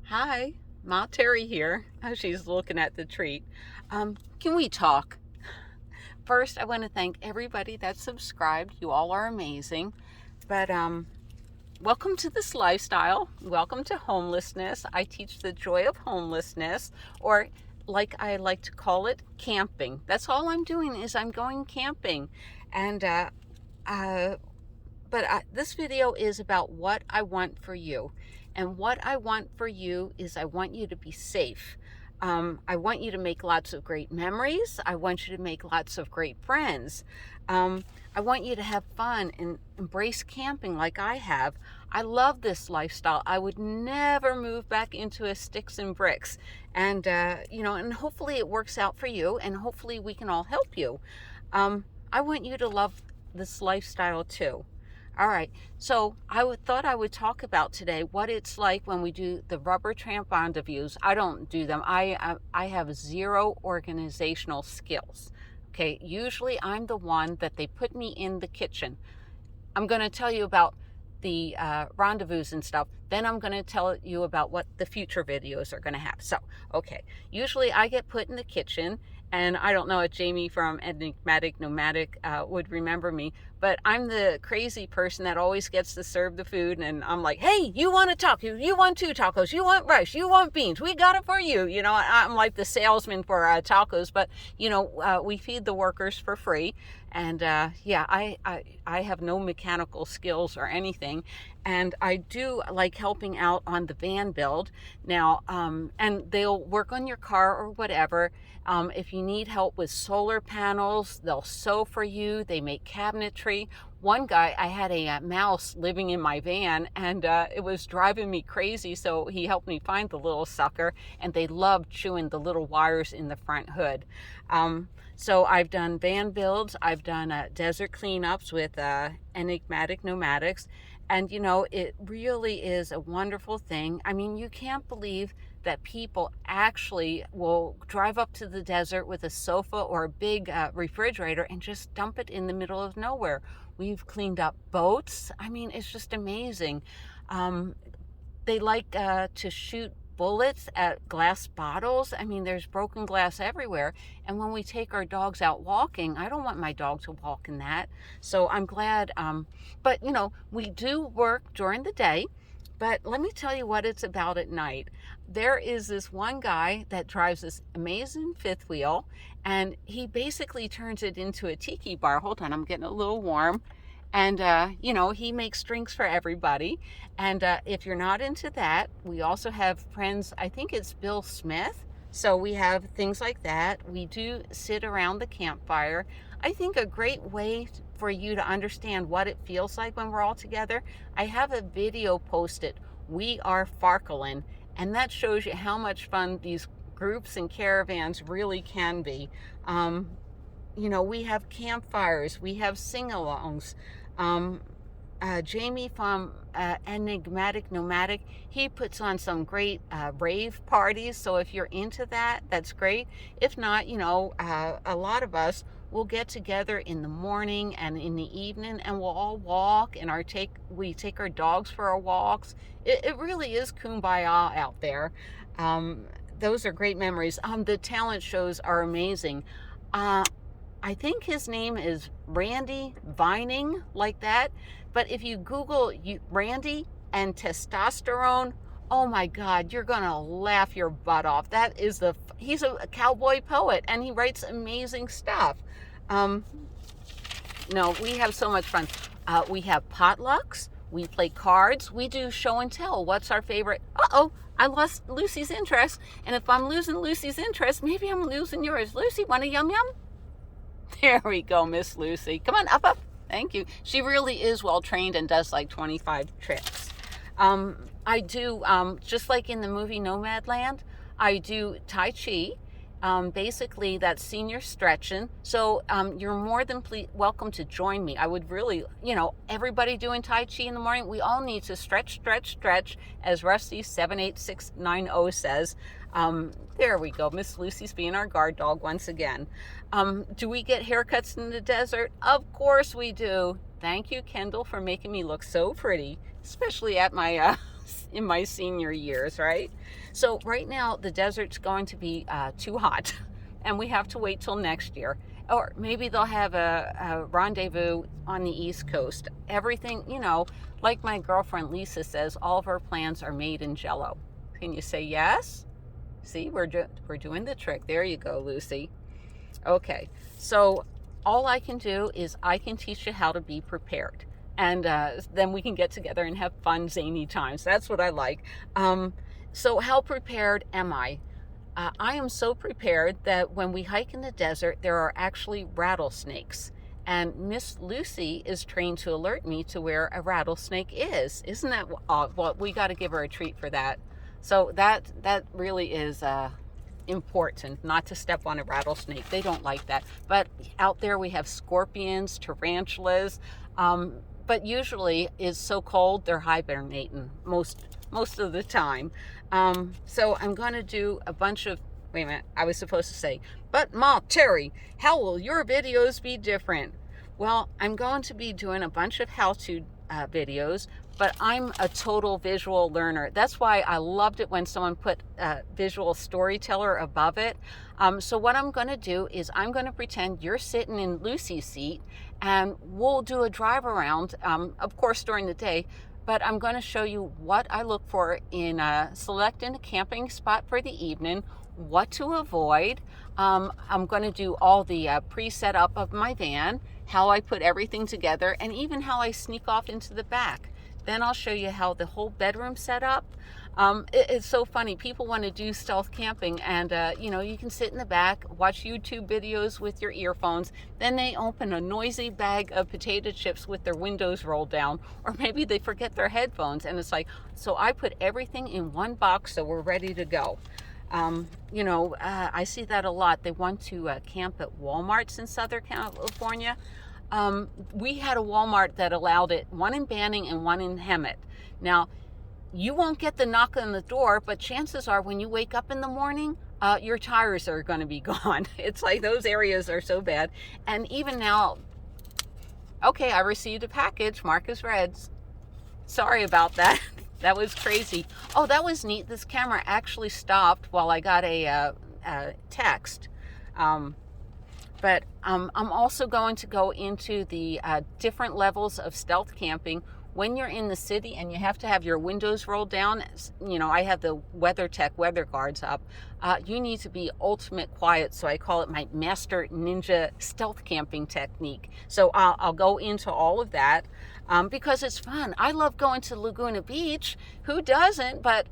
Hi, Ma Terry here. She's looking at the treat. Can we talk? First, I want to thank everybody that subscribed. You all are amazing. But welcome to this lifestyle. Welcome to homelessness. I teach the joy of homelessness, or like I like to call it, camping. That's all I'm doing is I'm going camping, and uh, this video is about what I want for you. And what I want for you is I want you to be safe. I want you to make lots of great memories. I want you to make lots of great friends. I want you to have fun and embrace camping like I have. I love this lifestyle. I would never move back into a sticks and bricks. And hopefully it works out for you, and hopefully we can all help you. I want you to love this lifestyle too. All right, so thought I would talk about today what it's like when we do the rubber tramp rendezvous. I don't do them. I have zero organizational skills. Okay, usually I'm the one that they put me in the kitchen. I'm going to tell you about the rendezvous and stuff. Then I'm going to tell you about what the future videos are going to have. So, okay, usually I get put in the kitchen, and I don't know if Jamie from Enigmatic Nomadic would remember me, but I'm the crazy person that always gets to serve the food, and I'm like, hey, you want a taco? You want 2 tacos? You want rice? You want beans? We got it for you. I'm like the salesman for tacos, but, we feed the workers for free. And yeah, I have no mechanical skills or anything. And I do like helping out on the van build now. And they'll work on your car or whatever. If you need help with solar panels, they'll sew for you. They make cabinetry. One guy, I had a mouse living in my van, and it was driving me crazy. So he helped me find the little sucker, and they loved chewing the little wires in the front hood. So I've done van builds. I've done desert cleanups with Enigmatic Nomadics. And, it really is a wonderful thing. I mean, you can't believe that people actually will drive up to the desert with a sofa or a big refrigerator and just dump it in the middle of nowhere. We've cleaned up boats. I mean, it's just amazing. They like to shoot bullets at glass bottles. I mean, there's broken glass everywhere. And when we take our dogs out walking, I don't want my dog to walk in that. So I'm glad. But, we do work during the day. But let me tell you what it's about at night. There is this one guy that drives this amazing fifth wheel, and he basically turns it into a tiki bar. Hold on, I'm getting a little warm. And, he makes drinks for everybody. And if you're not into that, we also have friends, I think it's Bill Smith. So we have things like that. We do sit around the campfire. I think a great way for you to understand what it feels like when we're all together, I have a video posted, We Are Farkling, and that shows you how much fun these groups and caravans really can be. We have campfires, we have sing-alongs. Jamie from Enigmatic Nomadic, he puts on some great rave parties. So if you're into that, that's great. If not, a lot of us will get together in the morning and in the evening, and we'll all walk, and we take our dogs for our walks. It really is kumbaya out there. Those are great memories. The talent shows are amazing. I think his name is Randy Vining, like that. But if you Google Randy and testosterone, oh my God, you're gonna laugh your butt off. He's a cowboy poet, and he writes amazing stuff. No, we have so much fun. We have potlucks. We play cards. We do show and tell. What's our favorite? Uh-oh, I lost Lucy's interest. And if I'm losing Lucy's interest, maybe I'm losing yours. Lucy, want a yum yum? There we go, Miss Lucy. Come on, up. Thank you. She really is well trained and does like 25 tricks. I do, just like in the movie Nomadland, I do Tai Chi. Basically, that's senior stretching. So you're more than welcome to join me. I would really, everybody doing Tai Chi in the morning, we all need to stretch, as Rusty 78690 says. There we go. Miss Lucy's being our guard dog once again. Do we get haircuts in the desert? Of course we do. Thank you, Kendall, for making me look so pretty, especially at my in my senior years, right? So right now the desert's going to be too hot, and we have to wait till next year. Or maybe they'll have a rendezvous on the East Coast. Everything, like my girlfriend Lisa says, all of our plans are made in Jell-O. Can you say yes? See, we're doing the trick. There you go, Lucy. Okay, so all I can do is I can teach you how to be prepared. And then we can get together and have fun, zany times. That's what I like. So how prepared am I? I am so prepared that when we hike in the desert, there are actually rattlesnakes. And Miss Lucy is trained to alert me to where a rattlesnake is. Isn't that, well, we got to give her a treat for that. So that really is important, not to step on a rattlesnake. They don't like that. But out there we have scorpions, tarantulas, but usually it's so cold they're hibernating most of the time. So I'm going to do a bunch of, wait a minute, I was supposed to say, but Ma, Terry, how will your videos be different? Well, I'm going to be doing a bunch of how-to videos, but I'm a total visual learner. That's why I loved it when someone put visual storyteller above it. So what I'm going to do is I'm going to pretend you're sitting in Lucy's seat, and we'll do a drive around, of course during the day, but I'm going to show you what I look for in selecting a camping spot for the evening, what to avoid. I'm going to do all the pre-set up of my van, how I put everything together, and even how I sneak off into the back. Then I'll show you how the whole bedroom's set up. It's so funny. People want to do stealth camping, and you can sit in the back, watch YouTube videos with your earphones. Then they open a noisy bag of potato chips with their windows rolled down, or maybe they forget their headphones. And it's like, so I put everything in one box so we're ready to go. I see that a lot. They want to camp at Walmarts in Southern California. We had a Walmart that allowed it, one in Banning and one in Hemet. Now, you won't get the knock on the door, but chances are when you wake up in the morning, your tires are going to be gone. It's like those areas are so bad. And even now, okay, I received a package. Mark is red. Sorry about that. That was crazy. Oh, that was neat. This camera actually stopped while I got a text. But I'm also going to go into the different levels of stealth camping. When you're in the city and you have to have your windows rolled down, I have the WeatherTech weather guards up. You need to be ultimate quiet, so I call it my master ninja stealth camping technique. So I'll go into all of that because it's fun. I love going to Laguna Beach. Who doesn't? But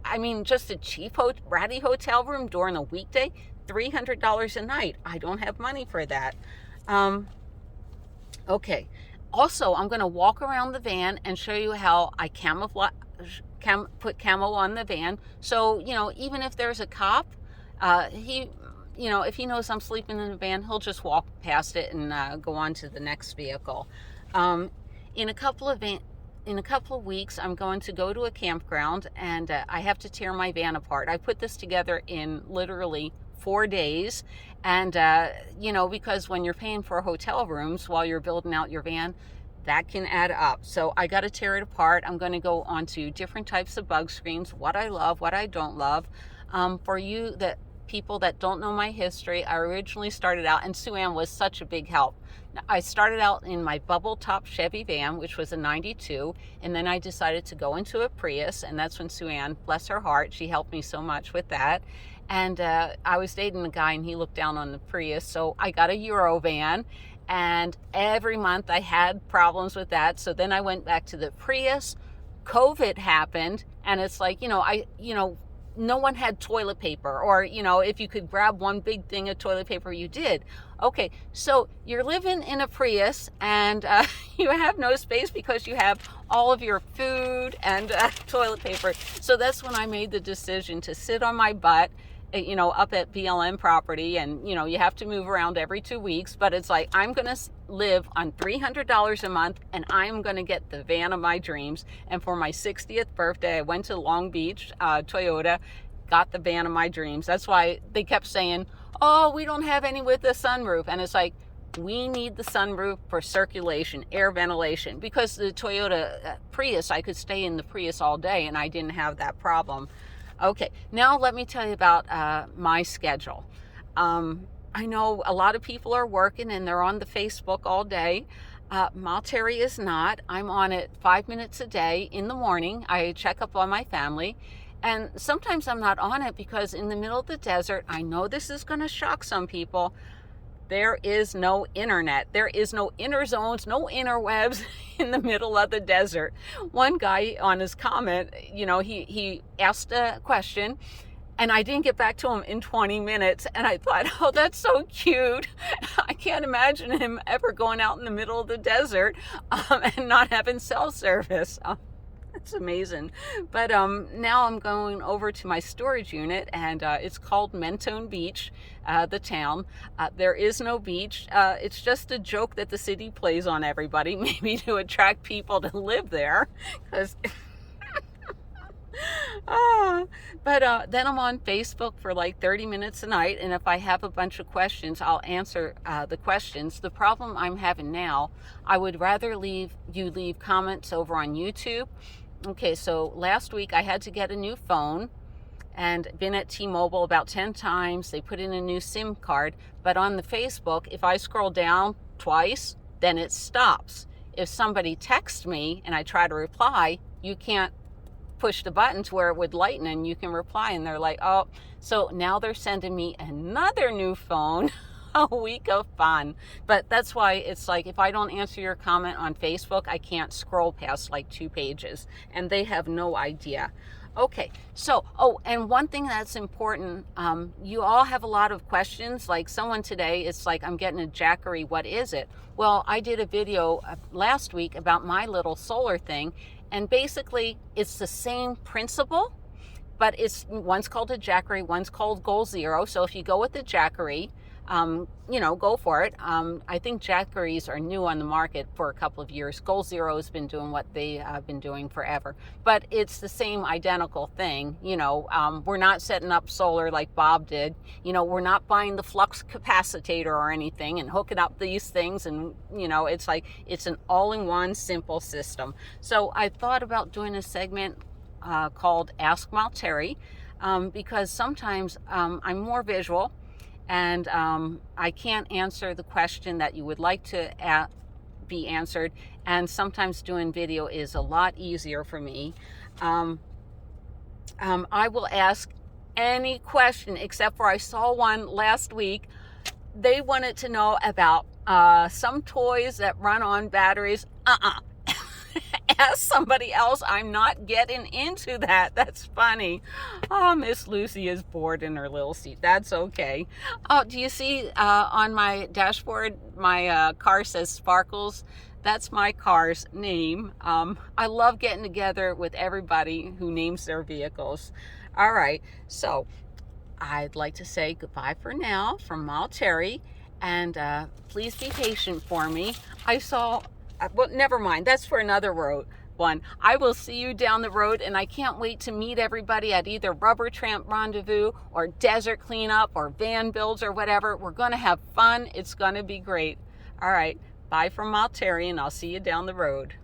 I mean, just a cheap ratty hotel room during a weekday, $300 a night. I don't have money for that. Okay. Also, I'm going to walk around the van and show you how I put camo on the van. So, even if there's a cop, if he knows I'm sleeping in the van, he'll just walk past it and go on to the next vehicle. In a couple of weeks, I'm going to go to a campground, and I have to tear my van apart. I put this together in literally 4 days. And, because when you're paying for hotel rooms while you're building out your van, that can add up. So I got to tear it apart. I'm going to go onto different types of bug screens, what I love, what I don't love. For you, people that don't know my history, I originally started out, and Sue Ann was such a big help. I started out in my bubble top Chevy van, which was a 92, and then I decided to go into a Prius, and that's when Sue Ann, bless her heart, she helped me so much with that. And I was dating a guy, and he looked down on the Prius, so I got a Euro van, and every month I had problems with that. So then I went back to the Prius. COVID happened, and it's like, no one had toilet paper, or, if you could grab one big thing of toilet paper, you did. Okay, so you're living in a Prius, and you have no space because you have all of your food and toilet paper. So that's when I made the decision to sit on my butt, up at BLM property, and, you have to move around every 2 weeks, but it's like, I'm going to live on $300 a month, and I'm going to get the van of my dreams. And for my 60th birthday, I went to Long Beach, Toyota, got the van of my dreams. That's why they kept saying, oh, we don't have any with the sunroof. And it's like, we need the sunroof for circulation, air ventilation, because the Toyota Prius, I could stay in the Prius all day and I didn't have that problem. Okay, now let me tell you about my schedule. I know a lot of people are working and they're on the Facebook all day. Malteri is not. I'm on it 5 minutes a day in the morning. I check up on my family. And sometimes I'm not on it because in the middle of the desert, I know this is going to shock some people, there is no internet. There is no inner zones, no interwebs in the middle of the desert. One guy on his comment, he asked a question and I didn't get back to him in 20 minutes. And I thought, oh, that's so cute. I can't imagine him ever going out in the middle of the desert and not having cell service. It's amazing. But now I'm going over to my storage unit, and it's called Mentone Beach, the town. There is no beach. It's just a joke that the city plays on everybody, maybe to attract people to live there. Because then I'm on Facebook for like 30 minutes a night, and if I have a bunch of questions, I'll answer the questions. The problem I'm having now, I would rather you leave comments over on YouTube. Okay, so last week I had to get a new phone and been at T-Mobile about 10 times. They put in a new SIM card, but on the Facebook, if I scroll down twice, then it stops. If somebody texts me and I try to reply, you can't push the button to where it would lighten and you can reply, and they're like, oh, so now they're sending me another new phone. A week of fun. But that's why it's like, if I don't answer your comment on Facebook, I can't scroll past like 2 pages, and they have no idea. Okay, so, and one thing that's important, you all have a lot of questions. Like someone today, it's like, I'm getting a Jackery, what is it? Well, I did a video last week about my little solar thing, and basically it's the same principle, but one's called a Jackery, one's called Goal Zero. So if you go with the Jackery, go for it. I think Jackeries are new on the market for a couple of years. Goal Zero has been doing what they have been doing forever, but it's the same identical thing. We're not setting up solar like Bob did. We're not buying the flux capacitor or anything and hooking up these things. And, it's like, it's an all-in-one simple system. So I thought about doing a segment called Ask Malteri, because sometimes I'm more visual, and I can't answer the question that you would like to be answered. And sometimes doing video is a lot easier for me. I will ask any question, except for I saw one last week. They wanted to know about some toys that run on batteries. Ask somebody else. I'm not getting into that. That's funny. Oh, Miss Lucy is bored in her little seat. That's okay. Oh, do you see on my dashboard, my car says Sparkles? That's my car's name. I love getting together with everybody who names their vehicles. All right, so I'd like to say goodbye for now from Malteri, and please be patient for me. I saw, well, never mind, that's for another one. I will see you down the road, and I can't wait to meet everybody at either Rubber Tramp Rendezvous or Desert Cleanup or Van Builds or whatever. We're going to have fun. It's going to be great. All right, bye from Malteri, and I'll see you down the road.